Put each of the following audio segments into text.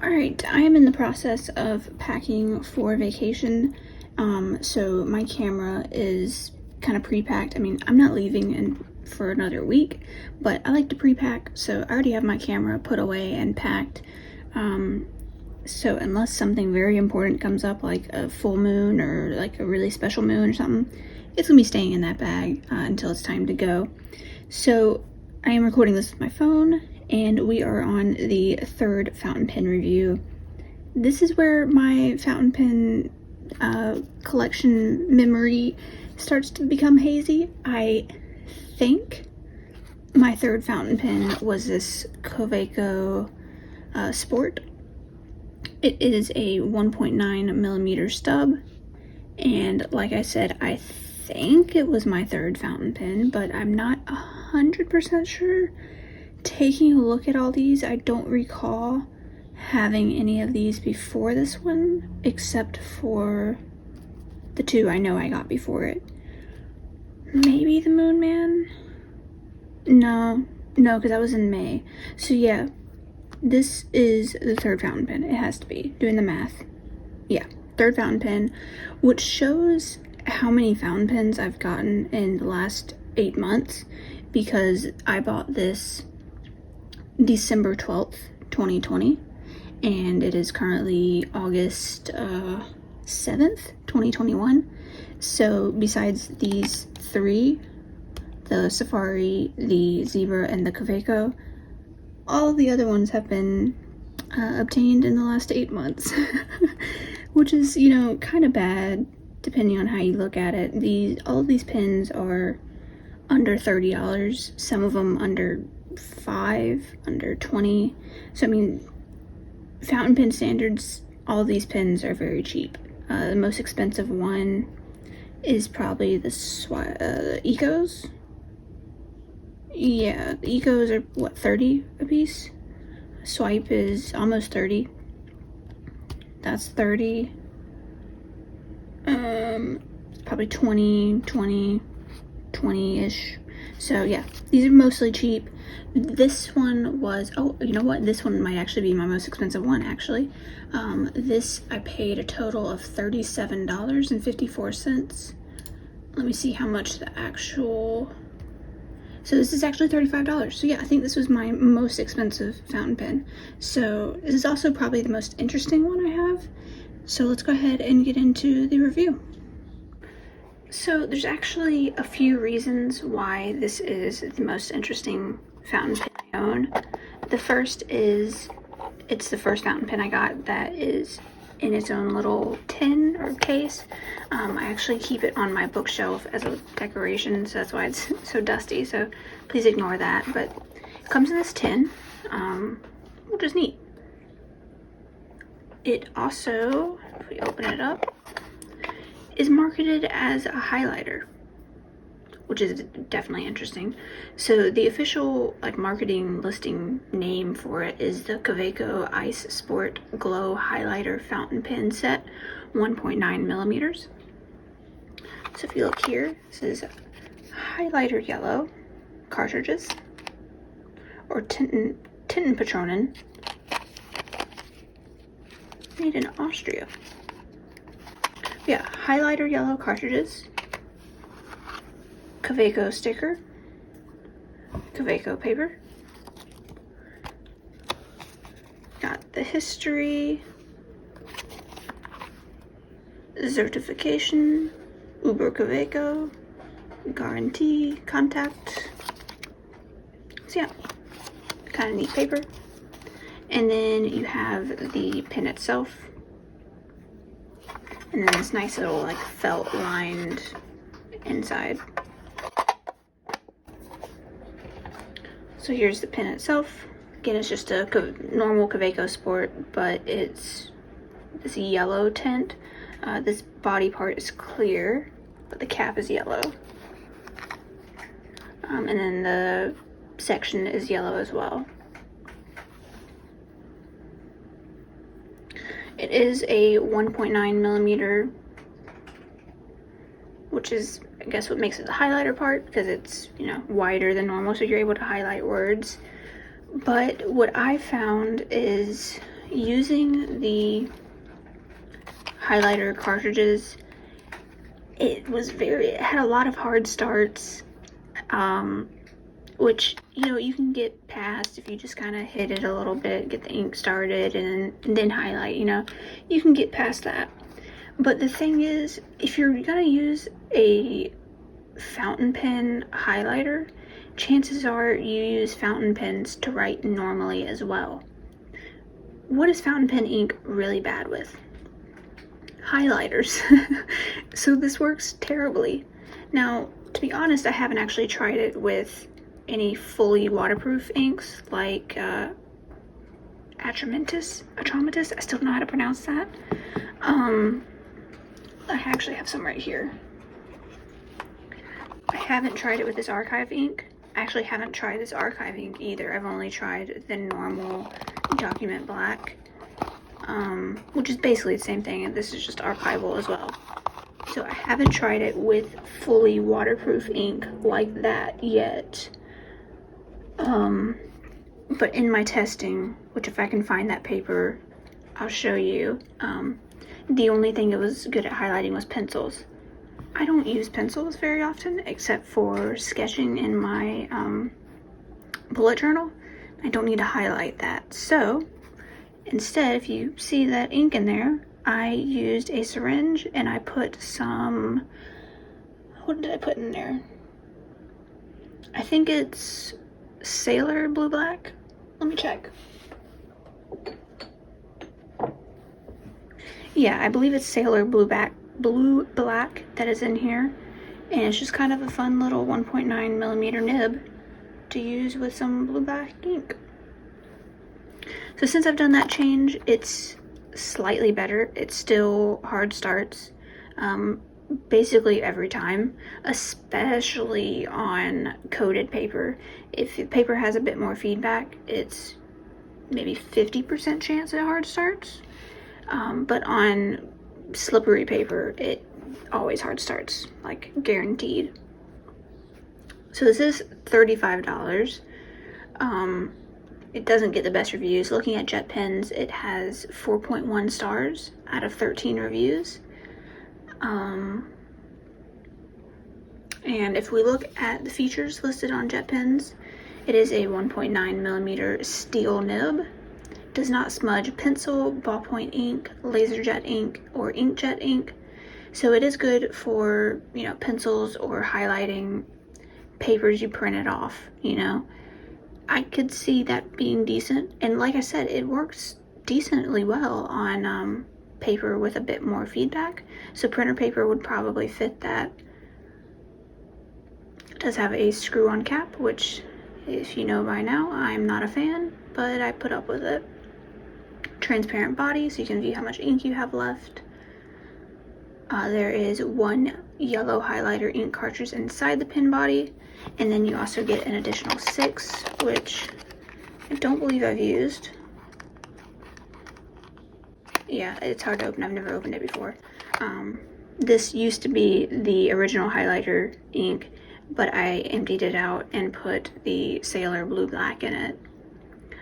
Alright, I am in the process of packing for vacation. So my camera is kind of pre-packed. I mean, I'm not leaving for another week, but I like to pre-pack, so I already have my camera put away and packed. So unless something very important comes up, like a full moon or like a really special moon or something, it's gonna be staying in that bag until it's time to go. So I am recording this with my phone, and we are on the third fountain pen review. This is where my fountain pen collection memory starts to become hazy. I think my third fountain pen was this Kaweco Sport. It is a 1.9 millimeter stub, and like I said, I think it was my third fountain pen, but I'm not 100% sure. Taking a look at all these, I don't recall having any of these before this one, except for the two I know I got before it. Maybe the Moon Man? No, because that was in May. So yeah, this is the third fountain pen. It has to be, doing the math. Yeah, third fountain pen, which shows how many fountain pens I've gotten in the last 8 months, because I bought this December 12th, 2020, and it is currently August 7th, 2021. So besides these three, the Safari, the Zebra, and the Kaweco, all of the other ones have been obtained in the last 8 months, which is, you know, kind of bad depending on how you look at it. All of these pens are under $30, some of them under $5, under $20. So I mean, fountain pen standards, all these pens are very cheap. The most expensive one is probably the Ecos. Yeah, the Ecos are what, 30 a piece? Swipe is almost 30. That's 30. Probably 20-ish. So yeah, these are mostly cheap. This one was, oh, you know what? This one might actually be my most expensive one, actually. This, I paid a total of $37.54. Let me see how much the actual, so this is actually $35. So yeah, I think this was my most expensive fountain pen. So this is also probably the most interesting one I have. So let's go ahead and get into the review. So there's actually a few reasons why this is the most interesting fountain pen I own. The first is it's the first fountain pen I got that is in its own little tin or case. I actually keep it on my bookshelf as a decoration, so that's why it's so dusty, so please ignore that. But it comes in this tin, which is neat. It also, if we open it up, is marketed as a highlighter, which is definitely interesting. So the official marketing listing name for it is the Kaweco Ice Sport Glow Highlighter Fountain Pen Set, 1.9 millimeters. So if you look here, it says highlighter yellow cartridges, or Tintenpatronen, made in Austria. Yeah, highlighter yellow cartridges, Kaweco sticker, Kaweco paper, got the history, certification, Uber Kaweco, guarantee, contact. So yeah, kind of neat paper. And then you have the pen itself, and then this nice little felt lined inside. So here's the pen itself. Again, it's just a normal Kaweco Sport, but it's this yellow tint. This body part is clear, but the cap is yellow. And then the section is yellow as well. It is a 1.9 millimeter, which is, I guess, what makes it the highlighter part, because it's, you know, wider than normal, so you're able to highlight words. But what I found is using the highlighter cartridges, it had a lot of hard starts, which, you know, you can get past if you just kind of hit it a little bit, get the ink started, and then highlight, you know, you can get past that. But the thing is, if you're gonna use a fountain pen highlighter, chances are you use fountain pens to write normally as well. What is fountain pen ink really bad with? Highlighters. So this works terribly. Now, to be honest, I haven't actually tried it with any fully waterproof inks like Atramentis. I still don't know how to pronounce that. I actually have some right here. I haven't tried it with this archive ink. I actually haven't tried this archive ink either. I've only tried the normal document black, which is basically the same thing, and this is just archival as well. So I haven't tried it with fully waterproof ink like that yet. But in my testing, which if I can find that paper, I'll show you, the only thing that was good at highlighting was pencils. I don't use pencils very often, except for sketching in my bullet journal. I don't need to highlight that. So instead, if you see that ink in there, I used a syringe and I put some, what did I put in there? I think it's Sailor Blue Black. Let me check. Yeah, I believe it's Sailor Blue Black that is in here, and it's just kind of a fun little 1.9 millimeter nib to use with some blue black ink. So since I've done that change, it's slightly better. It's still hard starts basically every time, especially on coated paper. If the paper has a bit more feedback, it's maybe 50% chance at hard starts. But on slippery paper, it always hard starts, like guaranteed. So this is $35. It doesn't get the best reviews. Looking at Jet Pens, it has 4.1 stars out of 13 reviews. And if we look at the features listed on Jet Pens, it is a 1.9 millimeter steel nib. Does not smudge pencil, ballpoint ink, laser jet ink, or inkjet ink. So it is good for, you know, pencils or highlighting papers you printed off, you know. I could see that being decent. And like I said, it works decently well on paper with a bit more feedback. So printer paper would probably fit that. It does have a screw-on cap, which, if you know by now, I'm not a fan, but I put up with it. Transparent body, so you can view how much ink you have left. There is one yellow highlighter ink cartridge inside the pen body, and then you also get an additional 6, which I don't believe I've used. Yeah, it's hard to open. I've never opened it before. This used to be the original highlighter ink, but I emptied it out and put the Sailor Blue Black in it.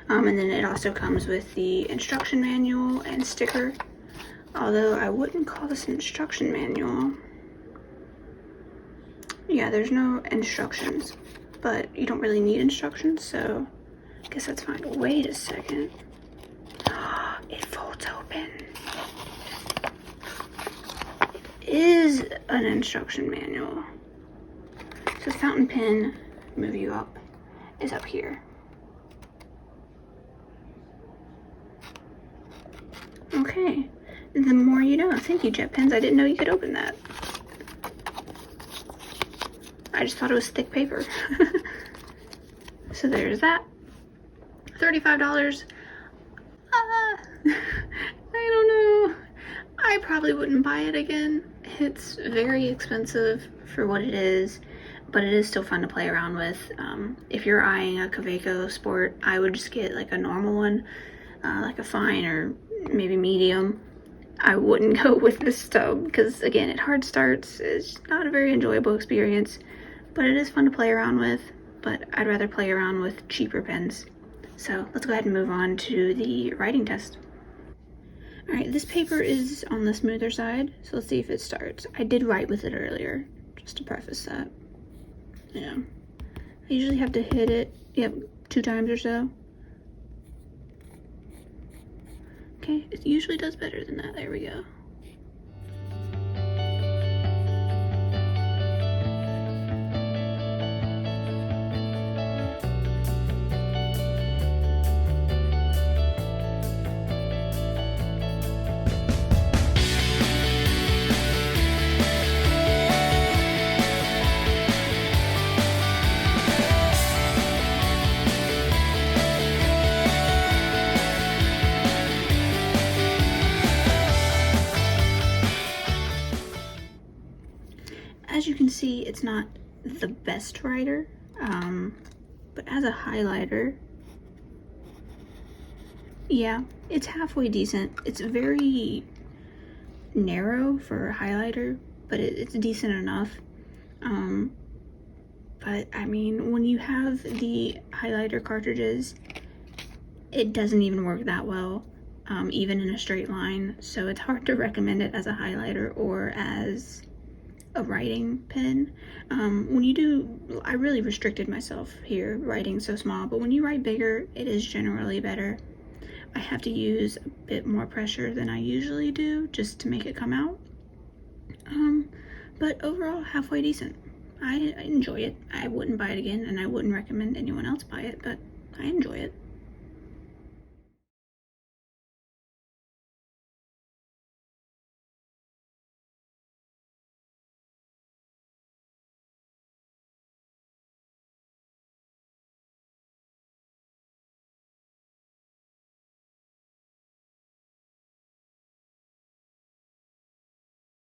And then it also comes with the instruction manual and sticker, although I wouldn't call this an instruction manual. Yeah, there's no instructions, but you don't really need instructions, so I guess that's fine. Wait a second. It folds open. It is an instruction manual. So fountain pen, move you up, is up here. Okay, the more you know. Thank you, Jet Pens. I didn't know you could open that. I just thought it was thick paper. So there's that. $35. I don't know. I probably wouldn't buy it again. It's very expensive for what it is, but it is still fun to play around with. If you're eyeing a Kaweco Sport, I would just get like a normal one, like a fine or maybe medium. I wouldn't go with the stub because, again, it hard starts. It's not a very enjoyable experience, but it is fun to play around with. But I'd rather play around with cheaper pens. So let's go ahead and move on to the writing test. Alright, this paper is on the smoother side, so let's see if it starts. I did write with it earlier, just to preface that. Yeah. I usually have to hit it, 2 times or so. Okay, it usually does better than that. There we go. As you can see, it's not the best writer, but as a highlighter, yeah, it's halfway decent. It's very narrow for a highlighter, but it's decent enough. But I mean, when you have the highlighter cartridges, it doesn't even work that well, even in a straight line, so it's hard to recommend it as a highlighter or as a writing pen. When you do, I really restricted myself here writing so small, but when you write bigger, it is generally better. I have to use a bit more pressure than I usually do just to make it come out. But overall, halfway decent. I enjoy it. I wouldn't buy it again, and I wouldn't recommend anyone else buy it, but I enjoy it.